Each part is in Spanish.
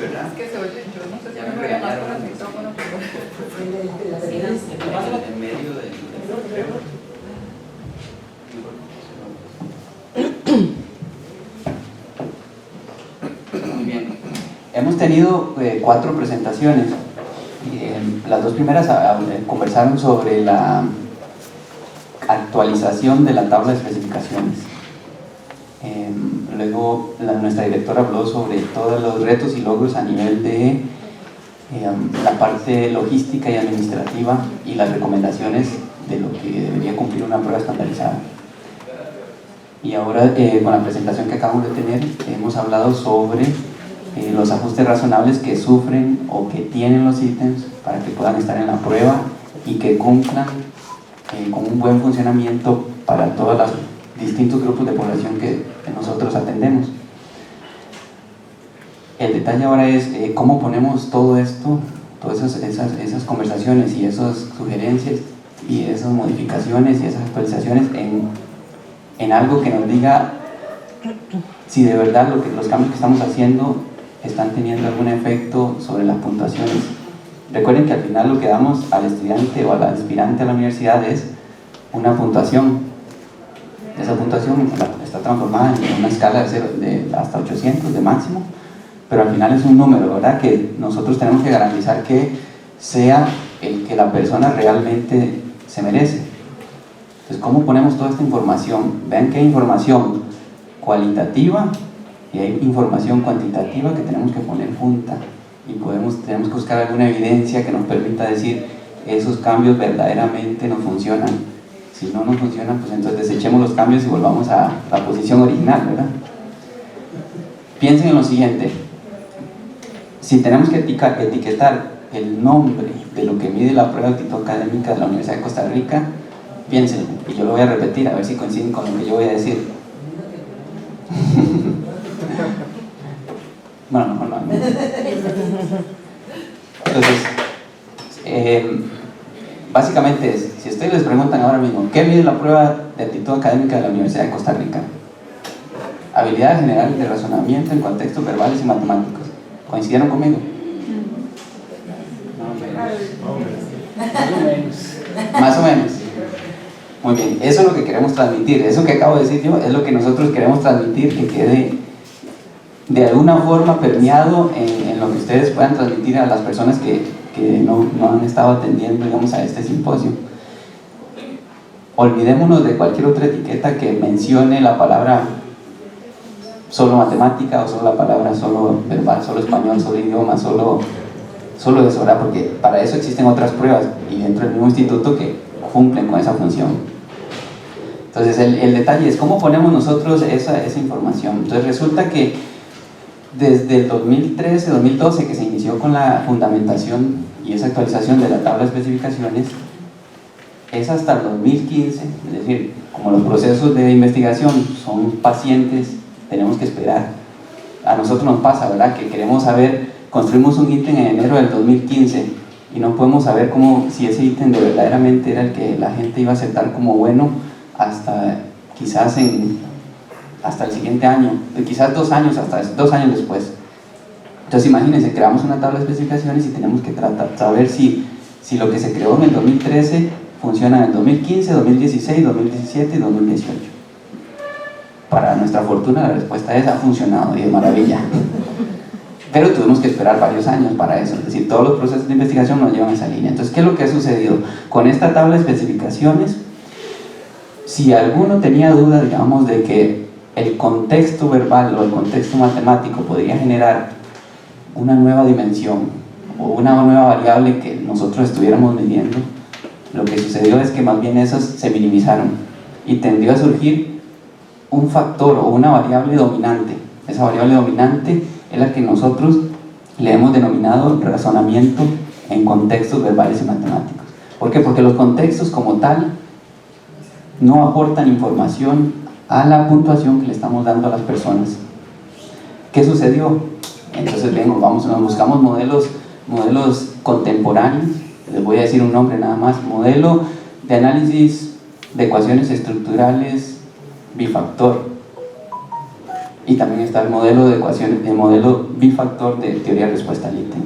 ¿verdad? Es que se oye, yo no sé si Ya me me voy a más regañaron. con el micrófono, pero... En medio del Muy bien. Hemos tenido 4 presentaciones. Las 2 primeras conversaron sobre la actualización de la tabla de especificaciones. Luego nuestra directora habló sobre todos los retos y logros a nivel de la parte logística y administrativa y las recomendaciones de lo que debería cumplir una prueba estandarizada. Y ahora con la presentación que acabamos de tener hemos hablado sobre los ajustes razonables que sufren o que tienen los ítems para que puedan estar en la prueba y que cumplan con un buen funcionamiento para todos los distintos grupos de población que nosotros atendemos. El detalle ahora es cómo ponemos todo esto, todas esas conversaciones y esas sugerencias y esas modificaciones y esas actualizaciones en algo que nos diga si de verdad los cambios que estamos haciendo están teniendo algún efecto sobre las puntuaciones. Recuerden que al final lo que damos al estudiante o al aspirante a la universidad es una puntuación. Esa puntuación está transformada en una escala de hasta 800 de máximo, pero al final es un número, ¿verdad? Que nosotros tenemos que garantizar que sea el que la persona realmente se merece. Entonces, ¿cómo ponemos toda esta información? Vean que hay información cualitativa y hay información cuantitativa que tenemos que poner junta y tenemos que buscar alguna evidencia que nos permita decir esos cambios verdaderamente nos funcionan. Si no nos funcionan, pues entonces desechemos los cambios y volvamos a la posición original, ¿verdad? Piensen en lo siguiente: si tenemos que etiquetar el nombre de lo que mide la prueba de actitud académica de la Universidad de Costa Rica, piénsenlo, y yo lo voy a repetir a ver si coinciden con lo que yo voy a decir. Bueno, mejor no. Entonces, básicamente es, si ustedes les preguntan ahora mismo, ¿qué mide la prueba de actitud académica de la Universidad de Costa Rica? Habilidades generales de razonamiento en contextos verbales y matemáticos. ¿Coincidieron conmigo? Más o menos. Muy bien, eso es lo que queremos transmitir. Eso que acabo de decir yo es lo que nosotros queremos transmitir, que quede de alguna forma permeado en lo que ustedes puedan transmitir a las personas que no han estado atendiendo, digamos, a este simposio. Olvidémonos de cualquier otra etiqueta que mencione la palabra solo matemática o solo la palabra solo verbal, solo español, solo idioma, solo eso, ¿verdad? Porque para eso existen otras pruebas y dentro del mismo instituto que cumplen con esa función. Entonces el detalle es cómo ponemos nosotros esa información. Entonces resulta que desde el 2013-2012 que se inició con la fundamentación y esa actualización de la tabla de especificaciones, es hasta el 2015, es decir, como los procesos de investigación son pacientes, tenemos que esperar. A nosotros nos pasa, ¿verdad?, que queremos saber, construimos un ítem en enero del 2015 y no podemos saber si ese ítem de verdaderamente era el que la gente iba a aceptar como bueno hasta quizás hasta el siguiente año, quizás 2 años, hasta 2 años después. Entonces imagínense, creamos una tabla de especificaciones y tenemos que saber si lo que se creó en el 2013 funciona en el 2015, 2016, 2017 y 2018. Para nuestra fortuna la respuesta es: ha funcionado y de maravilla. Pero tuvimos que esperar varios años para eso, es decir, todos los procesos de investigación nos llevan a esa línea. Entonces, ¿qué es lo que ha sucedido? Con esta tabla de especificaciones, si alguno tenía duda, digamos, de que el contexto verbal o el contexto matemático podría generar una nueva dimensión o una nueva variable que nosotros estuviéramos midiendo, lo que sucedió es que más bien esas se minimizaron y tendió a surgir un factor o una variable dominante. Esa variable dominante es la que nosotros le hemos denominado razonamiento en contextos verbales y matemáticos. ¿Por qué? Porque los contextos como tal no aportan información a la puntuación que le estamos dando a las personas. ¿Qué sucedió? Entonces nos buscamos modelos contemporáneos. Les voy a decir un nombre nada más: modelo de análisis de ecuaciones estructurales bifactor. y también está el modelo de ecuación, el modelo bifactor de teoría de respuesta al ítem.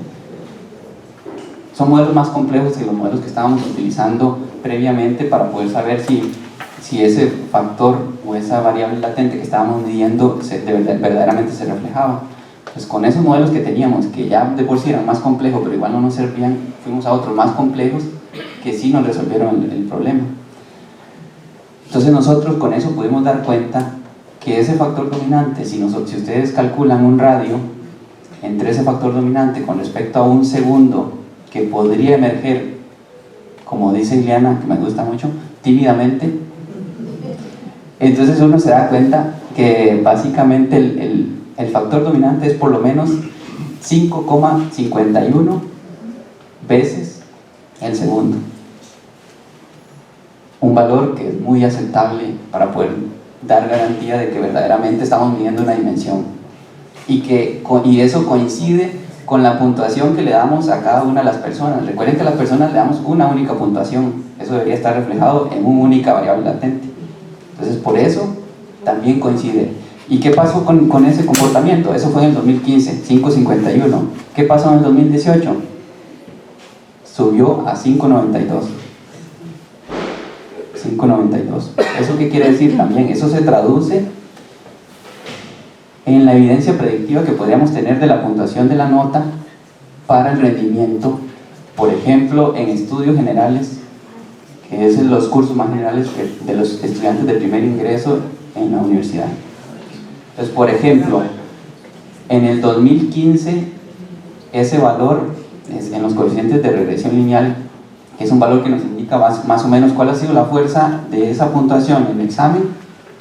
Son modelos más complejos que los modelos que estábamos utilizando previamente para poder saber si ese factor o esa variable latente que estábamos midiendo verdaderamente se reflejaba. Pues con esos modelos que teníamos, que ya de por sí eran más complejos, pero igual no nos servían, fuimos a otros más complejos que sí nos resolvieron el problema. Entonces nosotros con eso pudimos dar cuenta que ese factor dominante, si ustedes calculan un radio entre ese factor dominante con respecto a un segundo que podría emerger, como dice Ileana, que me gusta mucho, tímidamente, entonces uno se da cuenta que básicamente el factor dominante es por lo menos 5,51 veces el segundo. Un valor que es muy aceptable para poder dar garantía de que verdaderamente estamos midiendo una dimensión. Y eso coincide con la puntuación que le damos a cada una de las personas. Recuerden que a las personas le damos una única puntuación. Eso debería estar reflejado en una única variable latente. Entonces, por eso también coincide. ¿Y qué pasó con ese comportamiento? Eso fue en el 2015, 5,51. ¿Qué pasó en el 2018? Subió a 5,92. 5,92. ¿Eso qué quiere decir también? Eso se traduce en la evidencia predictiva que podríamos tener de la puntuación de la nota para el rendimiento, por ejemplo, en estudios generales, que es los cursos más generales de los estudiantes de primer ingreso en la universidad. Entonces, por ejemplo, en el 2015, ese valor en los coeficientes de regresión lineal, que es un valor que nos indica más o menos cuál ha sido la fuerza de esa puntuación en el examen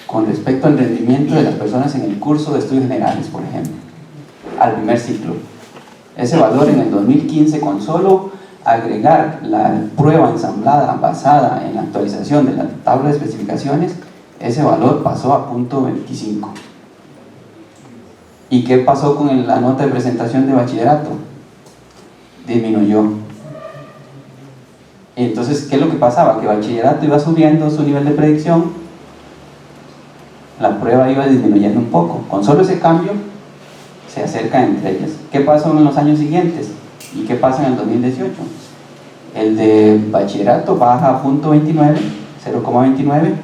con respecto al rendimiento de las personas en el curso de estudios generales, por ejemplo, al primer ciclo. Ese valor en el 2015, con solo agregar la prueba ensamblada basada en la actualización de la tabla de especificaciones, ese valor pasó a 0.25. ¿Y qué pasó con la nota de presentación de bachillerato? Disminuyó. Entonces, ¿qué es lo que pasaba? Que bachillerato iba subiendo su nivel de predicción, la prueba iba disminuyendo un poco. Con solo ese cambio se acercan entre ellas. ¿Qué pasó en los años siguientes? ¿Y qué pasa en el 2018? El de bachillerato baja a 0.29,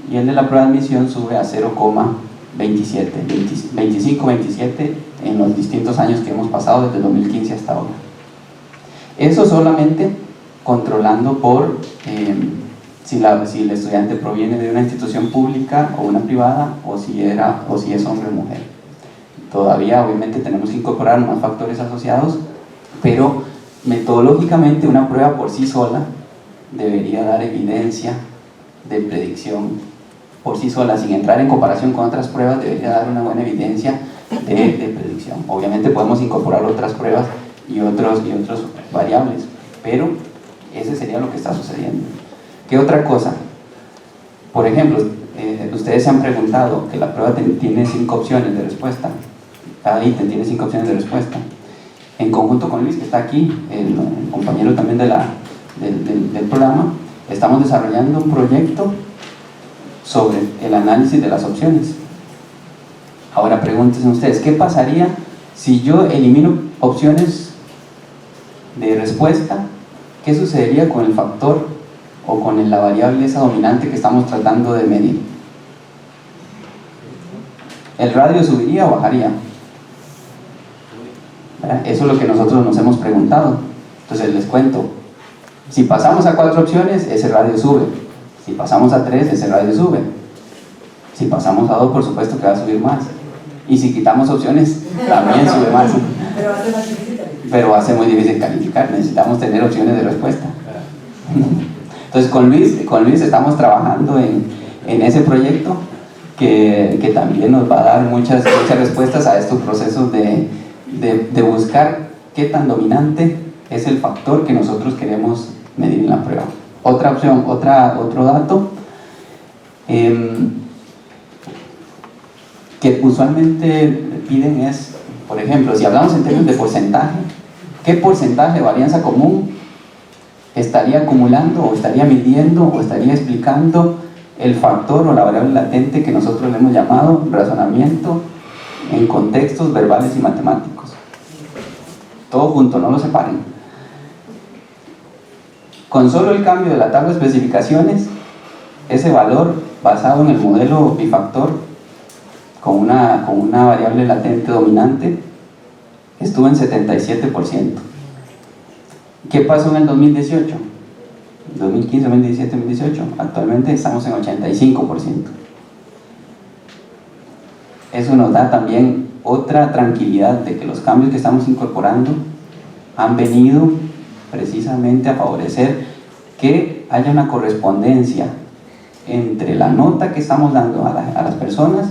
y el de la prueba de admisión sube a 0,27, 25, 27 en los distintos años que hemos pasado desde el 2015 hasta ahora. Eso solamente controlando por si el estudiante proviene de una institución pública o una privada, o si es hombre o mujer. Todavía obviamente tenemos que incorporar más factores asociados, pero metodológicamente una prueba por sí sola debería dar evidencia de predicción por sí sola, sin entrar en comparación con otras pruebas, debería dar una buena evidencia de predicción. Obviamente podemos incorporar otras pruebas y otros variables, pero ese sería lo que está sucediendo. ¿Qué otra cosa? Por ejemplo, ustedes se han preguntado que la prueba tiene 5 opciones de respuesta. Cada ítem tiene 5 opciones de respuesta. En conjunto con Luis, que está aquí, el compañero también del programa, estamos desarrollando un proyecto sobre el análisis de las opciones. Ahora pregúntense ustedes, ¿qué pasaría si yo elimino opciones de respuesta? ¿Qué sucedería con el factor o con la variable esa dominante que estamos tratando de medir? ¿El radio subiría o bajaría? ¿Verdad? Eso es lo que nosotros nos hemos preguntado. Entonces les cuento, si pasamos a 4 opciones, ese radio sube. Si pasamos a 3, ese radio sube. Si pasamos a 2, por supuesto que va a subir más. Y si quitamos opciones, también sube más. Pero va a ser más difícil. Pero va a ser muy difícil calificar, necesitamos tener opciones de respuesta. Entonces con Luis estamos trabajando en ese proyecto que también nos va a dar muchas respuestas a estos procesos de buscar qué tan dominante es el factor que nosotros queremos medir en la prueba. Otra opción, otro dato que usualmente piden es, por ejemplo, si hablamos en términos de porcentaje, ¿qué porcentaje de varianza común estaría acumulando o estaría midiendo o estaría explicando el factor o la variable latente que nosotros le hemos llamado razonamiento en contextos verbales y matemáticos. Todo junto, no lo separen. Con solo el cambio de la tabla de especificaciones, ese valor basado en el modelo bifactor con una variable latente dominante estuvo en 77%. ¿Qué pasó en el 2018? 2015, 2017, 2018. Actualmente estamos en 85%. Eso nos da también otra tranquilidad de que los cambios que estamos incorporando han venido precisamente a favorecer que haya una correspondencia entre la nota que estamos dando a las personas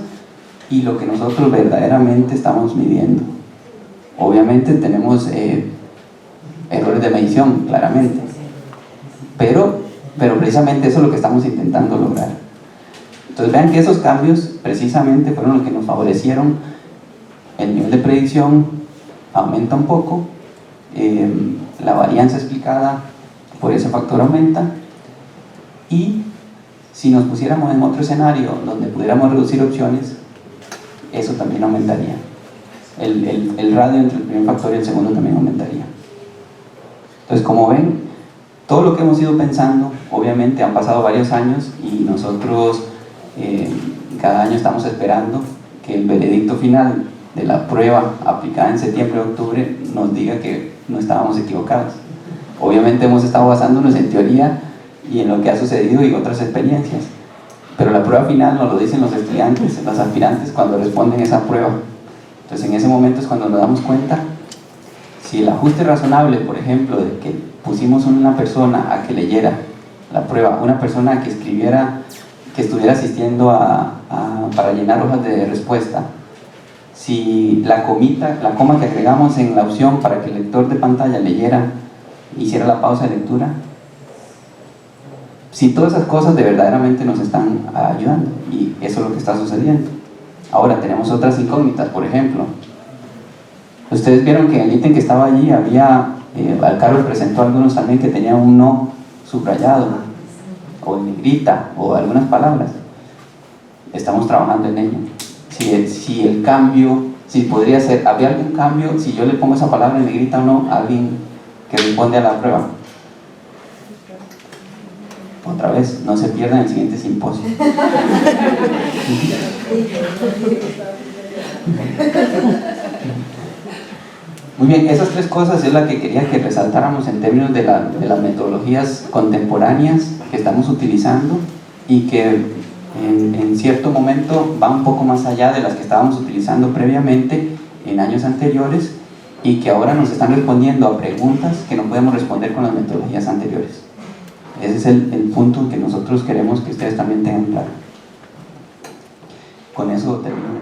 y lo que nosotros verdaderamente estamos midiendo. Obviamente tenemos errores de medición, claramente, pero precisamente eso es lo que estamos intentando lograr. Entonces vean que esos cambios precisamente fueron los que nos favorecieron. El nivel de predicción aumenta un poco, la varianza explicada por ese factor aumenta, y si nos pusiéramos en otro escenario donde pudiéramos reducir opciones, eso también aumentaría. El radio entre el primer factor y el segundo también aumentaría. Entonces, como ven, todo lo que hemos ido pensando, obviamente han pasado varios años y nosotros cada año estamos esperando que el veredicto final de la prueba aplicada en septiembre o octubre nos diga que no estábamos equivocados. Obviamente hemos estado basándonos en teoría y en lo que ha sucedido y otras experiencias, pero la prueba final nos lo dicen los estudiantes, los aspirantes, cuando responden esa prueba. Entonces en ese momento es cuando nos damos cuenta si el ajuste razonable, por ejemplo, de que pusimos a una persona a que leyera la prueba, una persona que escribiera, que estuviera asistiendo para llenar hojas de respuesta, si la coma que agregamos en la opción para que el lector de pantalla leyera, hiciera la pausa de lectura, si todas esas cosas de verdaderamente nos están ayudando, y eso es lo que está sucediendo. Ahora tenemos otras incógnitas. Por ejemplo, ustedes vieron que en el ítem que estaba allí había, Carlos presentó algunos también que tenían un no subrayado o en negrita o algunas palabras. Estamos trabajando en ello. Si el cambio, si podría ser, ¿habría algún cambio si yo le pongo esa palabra en negrita o no a alguien que responde a la prueba? Otra vez, no se pierdan el siguiente simposio. Muy bien, esas tres cosas es la que quería que resaltáramos en términos de las metodologías contemporáneas que estamos utilizando y que en cierto momento va un poco más allá de las que estábamos utilizando previamente en años anteriores y que ahora nos están respondiendo a preguntas que no podemos responder con las metodologías anteriores. Ese es el punto que nosotros queremos que ustedes también tengan claro. Con eso termino.